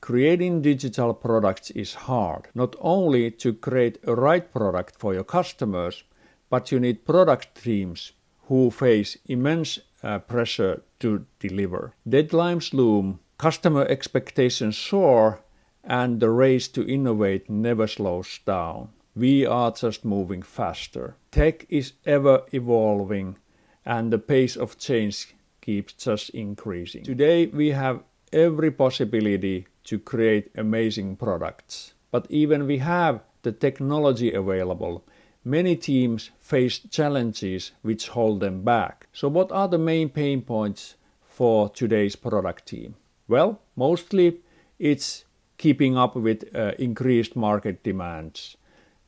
Creating digital products is hard, not only to create a right product for your customers, but you need product teams who face immense pressure to deliver. Deadlines loom, customer expectations soar, and the race to innovate never slows down. We are just moving faster. Tech is ever evolving, and the pace of change keeps just increasing. Today we have every possibility to create amazing products. But even we have the technology available, many teams face challenges which hold them back. So what are the main pain points for today's product team? Well, mostly it's keeping up with increased market demands,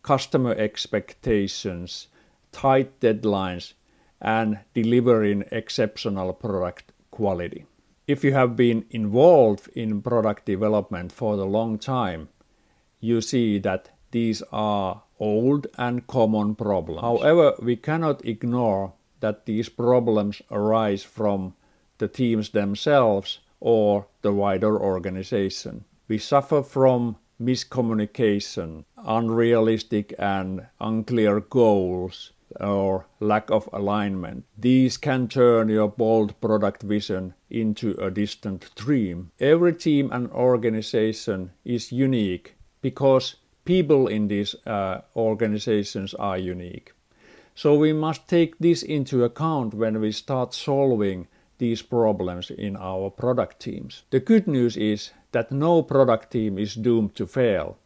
customer expectations, tight deadlines, and delivering exceptional product quality. If you have been involved in product development for a long time, you see that these are old and common problems. However, we cannot ignore that these problems arise from the teams themselves or the wider organization. We suffer from miscommunication, unrealistic and unclear goals, or lack of alignment. These can turn your bold product vision into a distant dream. Every team and organization is unique because people in these organizations are unique. So we must take this into account when we start solving these problems in our product teams. The good news is that no product team is doomed to fail.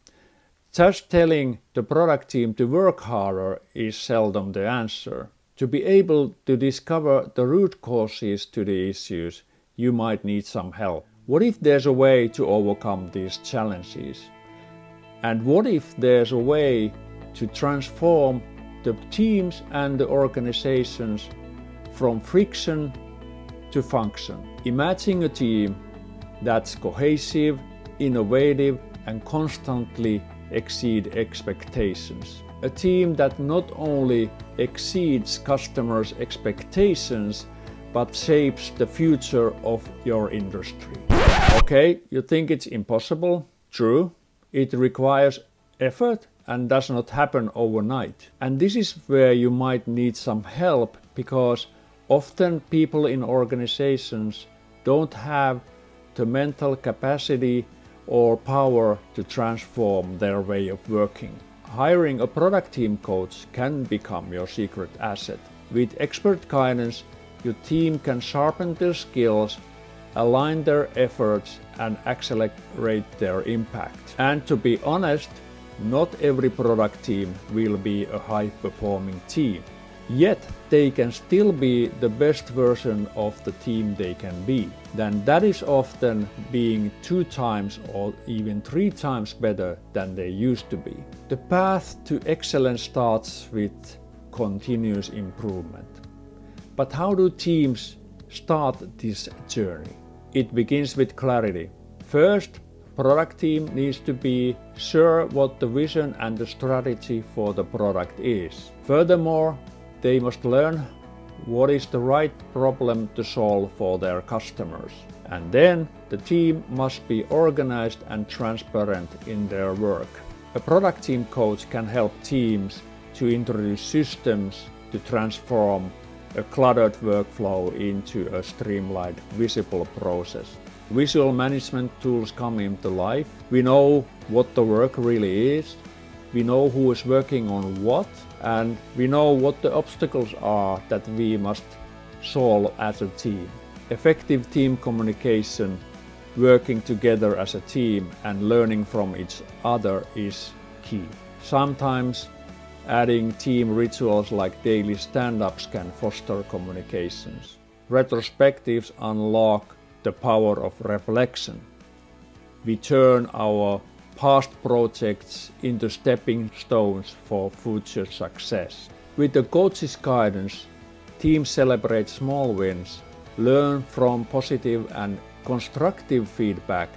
Just telling the product team to work harder is seldom the answer. To be able to discover the root causes to the issues, you might need some help. What if there's a way to overcome these challenges? And what if there's a way to transform the teams and the organizations from friction to function? Imagine a team that's cohesive, innovative, and constantly exceed expectations. A team that not only exceeds customers' expectations, but shapes the future of your industry. Okay, you think it's impossible? True. It requires effort and does not happen overnight. And this is where you might need some help, because often people in organizations don't have the mental capacity or power to transform their way of working. Hiring a product team coach can become your secret asset. With expert guidance, your team can sharpen their skills, align their efforts, and accelerate their impact. And to be honest, not every product team will be a high-performing team. Yet they can still be the best version of the team they can be. Then that is often being 2 times or even 3 times better than they used to be. The path to excellence starts with continuous improvement. But how do teams start this journey? It begins with clarity. First, product team needs to be sure what the vision and the strategy for the product is. Furthermore, they must learn what is the right problem to solve for their customers. And then the team must be organized and transparent in their work. A product team coach can help teams to introduce systems to transform a cluttered workflow into a streamlined, visible process. Visual management tools come into life. We know what the work really is. We know who is working on what, and we know what the obstacles are that we must solve as a team. Effective team communication, working together as a team and learning from each other is key. Sometimes adding team rituals like daily stand-ups can foster communications. Retrospectives unlock the power of reflection. We turn our past projects into stepping stones for future success. With the coach's guidance, teams celebrate small wins, learn from positive and constructive feedback,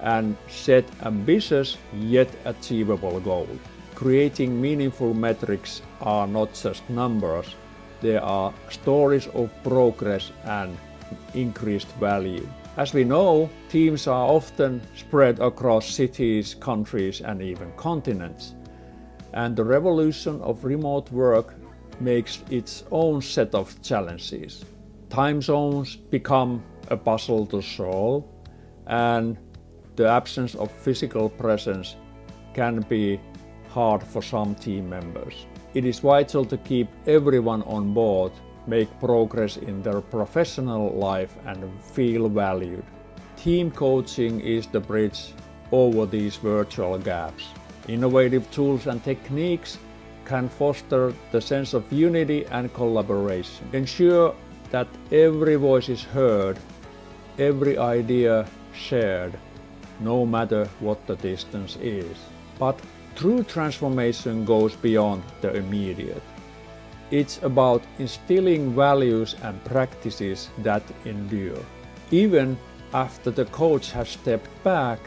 and set ambitious yet achievable goals. Creating meaningful metrics are not just numbers, they are stories of progress and increased value. As we know, teams are often spread across cities, countries, and even continents. And the revolution of remote work makes its own set of challenges. Time zones become a puzzle to solve, and the absence of physical presence can be hard for some team members. It is vital to keep everyone on board, make progress in their professional life, and feel valued. Team coaching is the bridge over these virtual gaps. Innovative tools and techniques can foster the sense of unity and collaboration. Ensure that every voice is heard, every idea shared, no matter what the distance is. But true transformation goes beyond the immediate. It's about instilling values and practices that endure. Even after the coach has stepped back,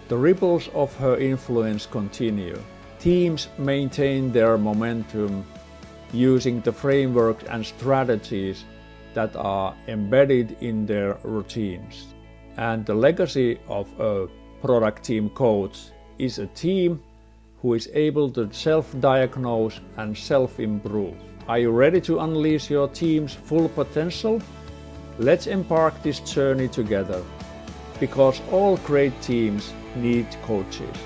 the ripples of her influence continue. Teams maintain their momentum using the frameworks and strategies that are embedded in their routines. And the legacy of a product team coach is a team who is able to self-diagnose and self-improve. Are you ready to unleash your team's full potential? Let's embark this journey together, because all great teams need coaches.